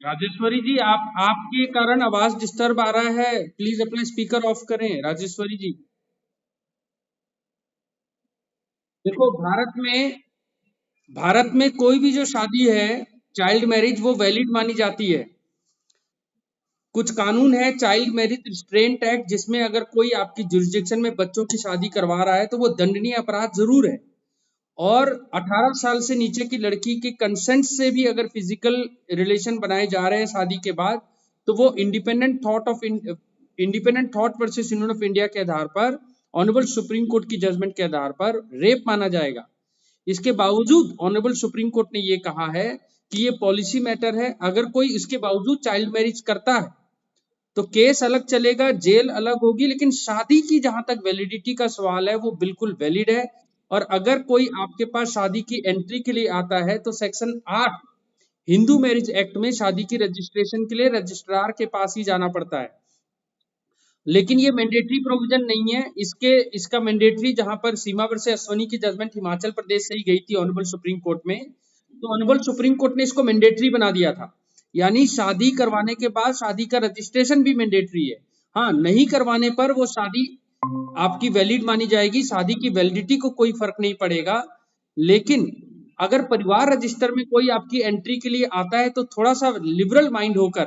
राजेश्वरी जी, आप आपके कारण आवाज डिस्टर्ब आ रहा है, प्लीज अपना स्पीकर ऑफ करें राजेश्वरी जी। देखो, भारत में कोई भी जो शादी है, चाइल्ड मैरिज, वो वैलिड मानी जाती है। कुछ कानून है, चाइल्ड मैरिज रिस्ट्रेंट एक्ट, जिसमें अगर कोई आपकी जुरिस्डिक्शन में बच्चों की शादी करवा रहा है तो वो दंडनीय अपराध जरूर है। और 18 साल से नीचे की लड़की के कंसेंट से भी अगर फिजिकल रिलेशन बनाए जा रहे हैं शादी के बाद, तो वो independent thought versus union of India के आधार पर, ऑनरेबल सुप्रीम कोर्ट की जजमेंट के आधार पर रेप माना जाएगा। इसके बावजूद ऑनरेबल सुप्रीम कोर्ट ने ये कहा है कि ये पॉलिसी मैटर है। अगर कोई इसके बावजूद चाइल्ड मैरिज करता है तो केस अलग चलेगा, जेल अलग होगी, लेकिन शादी की जहां तक वैलिडिटी का सवाल है वो बिल्कुल वैलिड है। और अगर कोई आपके पास शादी की एंट्री के लिए आता है तो सेक्शन 8 हिंदू मैरिज एक्ट में शादी की रजिस्ट्रेशन के लिए रजिस्ट्रार के पास ही जाना पड़ता है। लेकिन ये मैंडेटरी प्रोविजन नहीं है। इसका मैंडेटरी, जहां पर सीमा वर्सेस अश्वनी की जजमेंट हिमाचल प्रदेश से ही गई थी ऑनरेबल सुप्रीम कोर्ट में, तो ऑनरेबल सुप्रीम कोर्ट ने इसको मैंडेटरी बना दिया था। यानी शादी करवाने के बाद शादी का रजिस्ट्रेशन भी मैंडेटरी है। हाँ, नहीं करवाने पर वो शादी आपकी वैलिड मानी जाएगी, शादी की वैलिडिटी को कोई फर्क नहीं पड़ेगा। लेकिन अगर परिवार रजिस्टर में कोई आपकी एंट्री के लिए आता है तो थोड़ा सा लिबरल माइंड होकर,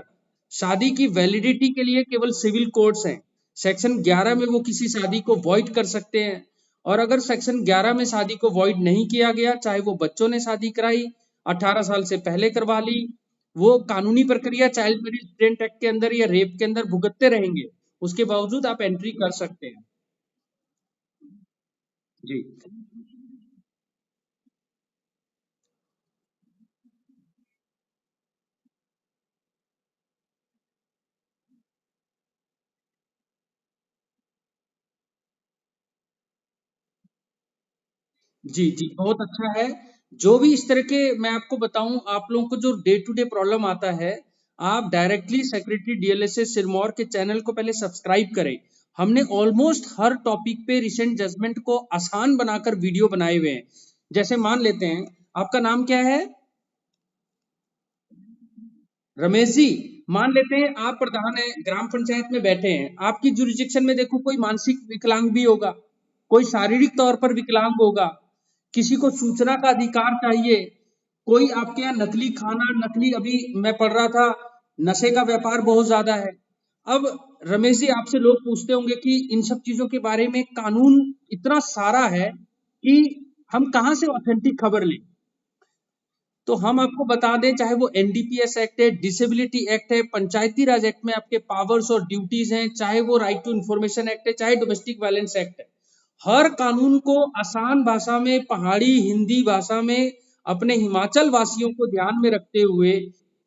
शादी की वैलिडिटी के लिए केवल सिविल कोर्ट्स हैं। सेक्शन 11 में वो किसी शादी को वॉइड कर सकते हैं। और अगर सेक्शन 11 में शादी को वॉइड नहीं किया गया, चाहे वो बच्चों ने शादी कराई, 18 साल से पहले करवा ली, वो कानूनी प्रक्रिया चाइल्ड मैरिज एक्ट के अंदर या रेप के अंदर भुगतते रहेंगे। उसके बावजूद आप एंट्री कर सकते हैं। जी जी जी, बहुत अच्छा है। जो भी इस तरह के, मैं आपको बताऊं, आप लोगों को जो डे टू डे प्रॉब्लम आता है, आप डायरेक्टली सेक्रेटरी डीएलएसए सिरमौर के चैनल को पहले सब्सक्राइब करें। हमने ऑलमोस्ट हर टॉपिक पे रिसेंट जजमेंट को आसान बनाकर वीडियो बनाए हुए हैं। जैसे मान लेते हैं, आपका नाम क्या है? रमेश जी। मान लेते हैं आप प्रधान है, ग्राम पंचायत में बैठे हैं, आपकी जुरिस्डिक्शन में देखो कोई मानसिक विकलांग भी होगा, कोई शारीरिक तौर पर विकलांग होगा, किसी को सूचना का अधिकार चाहिए, कोई आपके यहाँ नकली खाना, नकली, अभी मैं पढ़ रहा था, नशे का व्यापार बहुत ज्यादा है। अब रमेश जी, आपसे लोग पूछते होंगे कि इन सब चीजों के बारे में कानून इतना सारा है कि हम कहाँ से ऑथेंटिक खबर लें। तो हम आपको बता दें, चाहे वो एनडीपीएस एक्ट है, डिसेबिलिटी एक्ट है, पंचायती राज एक्ट में आपके पावर्स और ड्यूटीज हैं, चाहे वो राइट टू इन्फॉर्मेशन एक्ट है, चाहे डोमेस्टिक वायलेंस एक्ट है, हर कानून को आसान भाषा में, पहाड़ी हिंदी भाषा में, अपने हिमाचल वासियों को ध्यान में रखते हुए,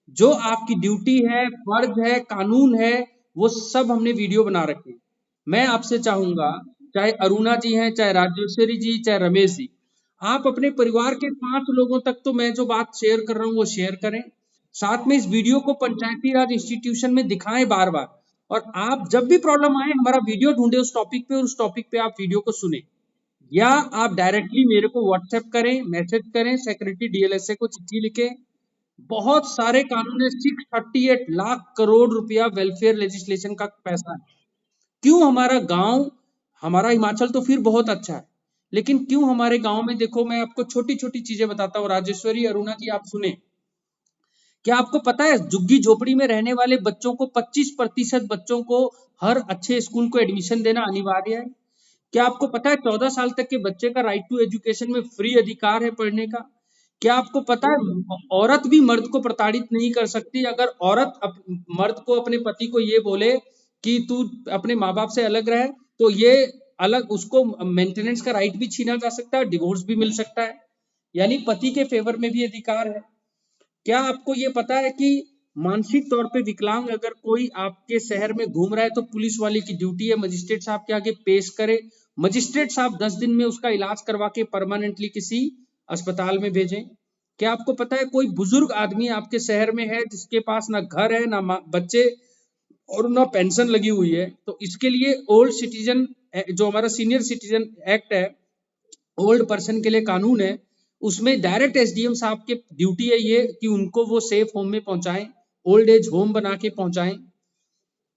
जो आपकी ड्यूटी है, फर्ज है, कानून है, वो सब हमने वीडियो बना रखे हैं। मैं आपसे चाहूंगा, चाहे अरुणा जी हैं, चाहे राजेश्वरी जी, चाहे रमेश जी, आप अपने परिवार के 5 लोगों तक तो मैं जो बात शेयर कर रहा हूँ वो शेयर करें। साथ में इस वीडियो को पंचायती राज इंस्टीट्यूशन में दिखाएं बार बार। और आप जब भी प्रॉब्लम आए, हमारा वीडियो ढूंढे उस टॉपिक पे, और उस टॉपिक पे आप वीडियो को सुने, या आप डायरेक्टली मेरे को व्हाट्सएप करें, मैसेज करें, सेक्रेटरी डीएलएसए को चिट्ठी लिखें। बहुत सारे कानून है, 638 लाख करोड़ रुपया वेलफेयर लेजिस्लेशन का पैसा है। क्यों हमारा गांव, हमारा हिमाचल तो फिर बहुत अच्छा है, लेकिन क्यों हमारे गांव में, देखो मैं आपको छोटी छोटी चीजें बताता हूँ, राजेश्वरी, अरुणा जी, आप सुने। क्या आपको पता है झुग्गी झोपड़ी में रहने वाले बच्चों को, 25% बच्चों को हर अच्छे स्कूल को एडमिशन देना अनिवार्य है? क्या आपको पता है 14 साल तक के बच्चे का राइट टू एजुकेशन में फ्री अधिकार है पढ़ने का? क्या आपको पता है औरत भी मर्द को प्रताड़ित नहीं कर सकती? अगर औरत मर्द को, अपने पति को ये बोले कि तू अपने माँ बाप से अलग रहे, तो ये अलग, उसको मेंटेनेंस का राइट भी छीना जा सकता है, डिवोर्स भी मिल सकता है। यानी पति के फेवर में भी अधिकार है। क्या आपको ये पता है कि मानसिक तौर पे विकलांग अगर कोई आपके शहर में घूम रहा है तो पुलिस वाले की ड्यूटी है मजिस्ट्रेट साहब के आगे पेश करे, मजिस्ट्रेट साहब 10 दिन में उसका इलाज करवा के परमानेंटली किसी अस्पताल में भेजें। क्या आपको पता है कोई बुजुर्ग आदमी आपके शहर में है जिसके पास ना घर है, ना बच्चे, और ना पेंशन लगी हुई है, तो इसके लिए ओल्ड सिटीजन, जो हमारा सीनियर सिटीजन एक्ट है, ओल्ड पर्सन के लिए कानून है, उसमें डायरेक्ट एसडीएम साहब की ड्यूटी है ये कि उनको वो सेफ होम में पहुंचाएं। ओल्ड एज होम बना के पहुंचाएं।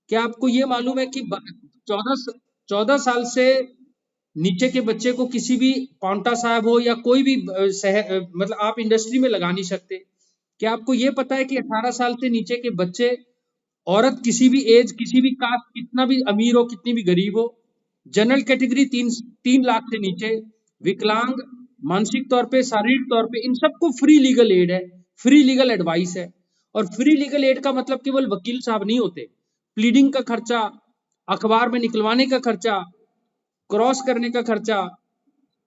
क्या आपको ये मालूम है कि 14 साल से नीचे के बच्चे को किसी भी पांवटा साहब हो या कोई भी मतलब आप इंडस्ट्री में लगा नहीं सकते। क्या आपको ये पता है कि 18 साल से नीचे के बच्चे, औरत किसी भी एज, किसी भी कास्ट, कितना भी अमीर हो, कितनी भी गरीब हो, जनरल कैटेगरी 3 लाख से नीचे, विकलांग, मानसिक तौर पे, शारीरिक तौर पे, इन सबको फ्री लीगल एड है, फ्री लीगल एडवाइस है। और फ्री लीगल एड का मतलब केवल वकील साहब नहीं होते, प्लीडिंग का खर्चा, अखबार में निकलवाने का खर्चा, क्रॉस करने का खर्चा,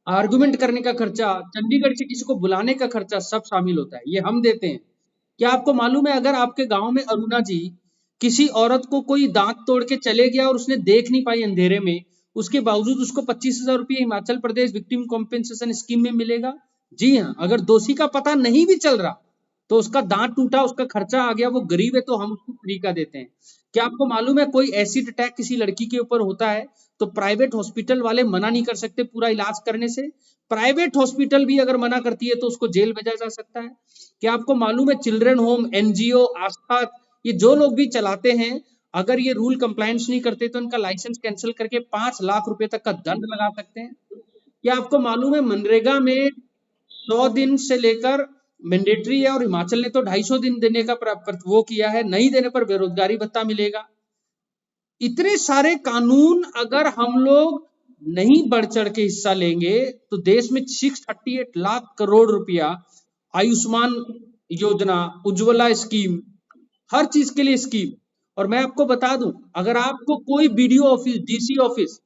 आर्गुमेंट करने का खर्चा, चंडीगढ़ से किसी को बुलाने का खर्चा, सब शामिल होता है, ये हम देते हैं। क्या आपको मालूम है अगर आपके गांव में अरुणा जी, किसी औरत को कोई दांत तोड़ के चले गया और उसने देख नहीं पाई अंधेरे में, उसके बावजूद उसको 25,000 रुपये Himachal Pradesh victim compensation scheme में मिलेगा? जी हाँ। अगर दोषी का पता नहीं भी चल रहा तो उसका दांत टूटा, उसका खर्चा आ गया, वो गरीब है तो हम उसको फ्री का देते हैं। क्या आपको मालूम है कोई एसिड अटैक किसी लड़की के ऊपर होता है तो प्राइवेट हॉस्पिटल वाले मना नहीं कर सकते पूरा इलाज करने से? प्राइवेट हॉस्पिटल भी अगर मना करती है तो उसको जेल भेजा जा सकता है। क्या आपको मालूम है चिल्ड्रन होम, एनजीओ, आस्था, ये जो लोग भी चलाते हैं, अगर ये रूल कंप्लायंस नहीं करते तो इनका लाइसेंस कैंसिल करके 5 लाख रुपए तक का दंड लगा सकते हैं। क्या आपको मालूम है मनरेगा में 100 दिन से लेकर मैंडेटरी है, और हिमाचल ने तो 250 दिन देने का वो किया है, नहीं देने पर बेरोजगारी भत्ता मिलेगा। इतने सारे कानून अगर हम लोग नहीं बढ़ चढ़ के हिस्सा लेंगे तो देश में 638 लाख करोड़ रुपया आयुष्मान योजना, उज्ज्वला स्कीम, हर चीज के लिए स्कीम। और मैं आपको बता दूं, अगर आपको कोई बीडीओ ऑफिस, डीसी ऑफिस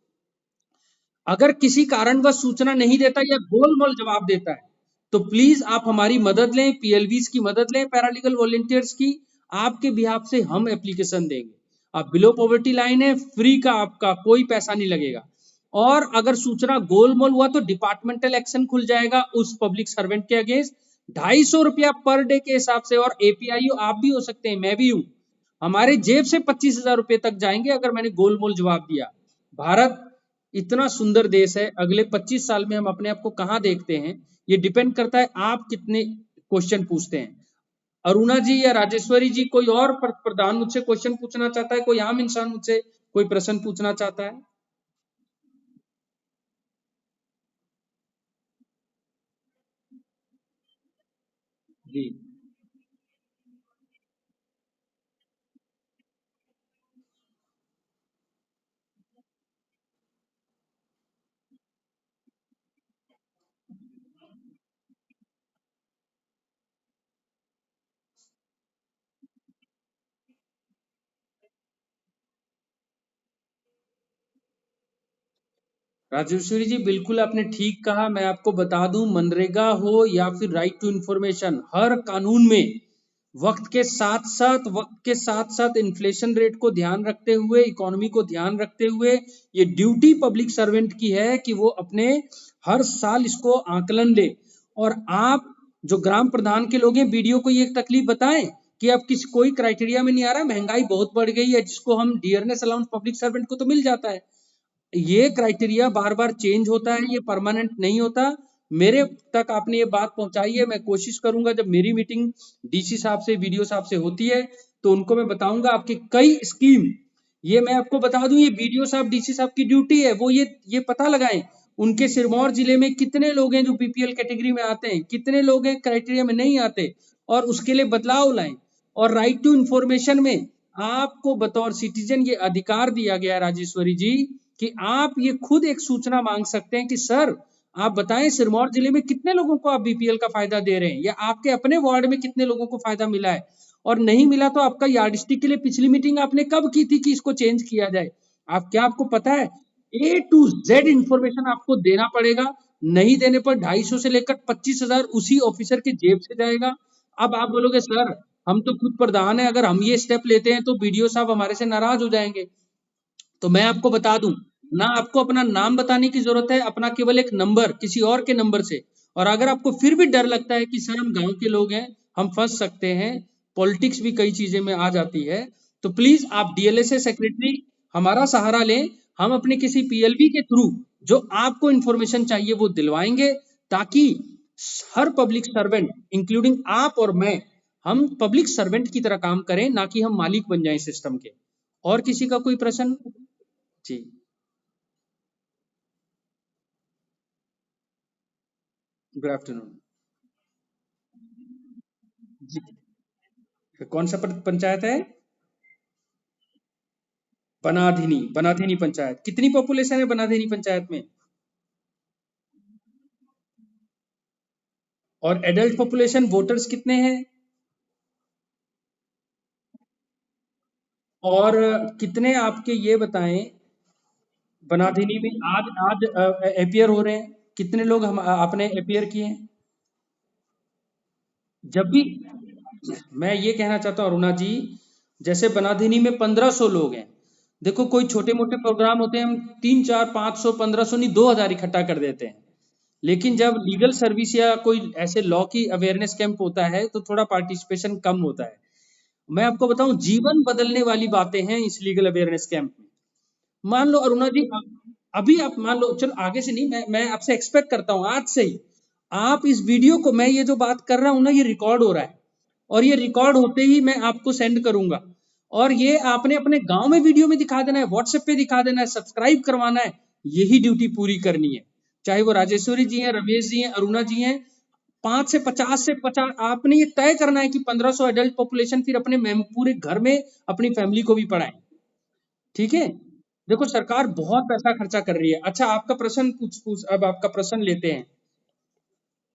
अगर किसी कारणवश सूचना नहीं देता या गोलमोल जवाब देता है तो प्लीज आप हमारी मदद लें, पीएलवीज की मदद लें, पैरालीगल वॉलंटियर्स की। आपके बिहाफ से हम एप्लीकेशन देंगे। आप बिलो पॉवर्टी लाइन है, फ्री का, आपका कोई पैसा नहीं लगेगा। और अगर सूचना गोलमोल हुआ तो डिपार्टमेंटल एक्शन खुल जाएगा उस पब्लिक सर्वेंट के अगेंस्ट, 250 रुपया पर डे के हिसाब से। और एपीआई आप भी हो सकते हैं, मैं भी हूं, हमारे जेब से 25,000 रुपए तक जाएंगे अगर मैंने गोलमोल जवाब दिया। भारत इतना सुंदर देश है, अगले 25 साल में हम अपने आप को कहां देखते हैं ये डिपेंड करता है आप कितने क्वेश्चन पूछते हैं। अरुणा जी या राजेश्वरी जी, कोई और प्रधान मुझसे क्वेश्चन पूछना चाहता है? कोई आम इंसान मुझसे कोई प्रश्न पूछना चाहता है? जी राजेश्वरी जी, बिल्कुल आपने ठीक कहा। मैं आपको बता दूं, मनरेगा हो या फिर राइट टू इंफॉर्मेशन, हर कानून में वक्त के साथ साथ इन्फ्लेशन रेट को ध्यान रखते हुए, इकोनॉमी को ध्यान रखते हुए, ये ड्यूटी पब्लिक सर्वेंट की है कि वो अपने हर साल इसको आकलन ले। और आप जो ग्राम प्रधान के लोग हैं, बीडीओ को ये तकलीफ बताएं कि अब किसी कोई क्राइटेरिया में नहीं आ रहा, महंगाई बहुत बढ़ गई है, जिसको हम डियरनेस अलाउंस पब्लिक सर्वेंट को तो मिल जाता है, ये क्राइटेरिया बार बार चेंज होता है, ये परमानेंट नहीं होता। मेरे तक आपने ये बात पहुंचाई है, मैं कोशिश करूंगा जब मेरी मीटिंग डीसी साहब से, वीडियो साहब से होती है तो उनको मैं बताऊंगा आपकी कई स्कीम। ये मैं आपको बता दूं, ये वीडियो साहब, डीसी साहब की ड्यूटी है, वो ये पता लगाएं उनके सिरमौर जिले में कितने लोग हैं जो बीपीएल कैटेगरी में आते हैं, कितने लोग हैं क्राइटेरिया में नहीं आते, और उसके लिए बदलाव लाएं। और राइट टू इंफॉर्मेशन में आपको बतौर सिटीजन ये अधिकार दिया गया है राजेश्वरी जी, कि आप ये खुद एक सूचना मांग सकते हैं कि सर आप बताएं सिरमौर जिले में कितने लोगों को आप बीपीएल का फायदा दे रहे हैं, या आपके अपने वार्ड में कितने लोगों को फायदा मिला है, और नहीं मिला तो आपका यार्डस्टिक के लिए पिछली मीटिंग आपने कब की थी कि इसको चेंज किया जाए। आप क्या आपको पता है, A to Z इंफॉर्मेशन आपको देना पड़ेगा। नहीं देने पर 250 से लेकर 25,000 उसी ऑफिसर के जेब से जाएगा। अब आप बोलोगे सर हम तो खुद प्रधान है, अगर हम ये स्टेप लेते हैं तो बीडीओ साहब हमारे से नाराज हो जाएंगे। तो मैं आपको बता दूं, ना आपको अपना नाम बताने की जरूरत है, अपना केवल एक नंबर किसी और के नंबर से। और अगर आपको फिर भी डर लगता है कि सर हम गांव के लोग हैं, हम फंस सकते हैं, पॉलिटिक्स भी कई चीजें में आ जाती है, तो प्लीज आप डीएलएसए सेक्रेटरी हमारा सहारा लें। हम अपने किसी पीएलबी के थ्रू जो आपको इंफॉर्मेशन चाहिए वो दिलवाएंगे, ताकि हर पब्लिक सर्वेंट इंक्लूडिंग आप और मैं, हम पब्लिक सर्वेंट की तरह काम करें, ना कि हम मालिक बन जाएं सिस्टम के। और किसी का कोई प्रश्न? जी, गुड आफ्टरनून जी। कौन सा पंचायत है? बनाधीनी, बनाधीनी पंचायत। कितनी पॉपुलेशन है बनाधीनी पंचायत में? और एडल्ट पॉपुलेशन वोटर्स कितने हैं? और कितने आपके ये बताएं बनाधीनी में आज आज अपियर हो रहे हैं? कितने लोग हम आपने अपियर किए हैं? जब भी मैं ये कहना चाहता हूँ अरुणा जी, जैसे बनाधीनी में 1500 लोग हैं, देखो कोई छोटे मोटे प्रोग्राम होते हैं, हम 3 4 500 1500 नहीं 2000 इकट्ठा कर देते हैं। लेकिन जब लीगल सर्विस या कोई ऐसे लॉ की अवेयरनेस कैंप होता है तो थोड़ा पार्टिसिपेशन कम होता है। मैं आपको बताऊं, जीवन बदलने वाली बातें हैं इस लीगल अवेयरनेस कैंप में। मान लो अरुणा जी, अभी आप मान लो, चलो आगे से नहीं, मैं आपसे एक्सपेक्ट करता हूं आज से ही आप इस वीडियो को, मैं ये जो बात कर रहा हूं ना, ये रिकॉर्ड हो रहा है, और ये रिकॉर्ड होते ही मैं आपको सेंड करूंगा, और ये आपने अपने गांव में वीडियो में दिखा देना है, व्हाट्सएप पे दिखा देना है, सब्सक्राइब करवाना है। यही ड्यूटी पूरी करनी है, चाहे वो राजेश्वरी जी हैं, रमेश जी हैं, अरुणा जी हैं। 5 से 50 आपने ये तय करना है कि 1500 एडल्ट पॉपुलेशन फिर अपने पूरे घर में अपनी फैमिली को भी पढ़ाएं। ठीक है? देखो सरकार बहुत पैसा खर्चा कर रही है। अच्छा, आपका प्रश्न पूछ पूछ अब आपका प्रश्न लेते हैं।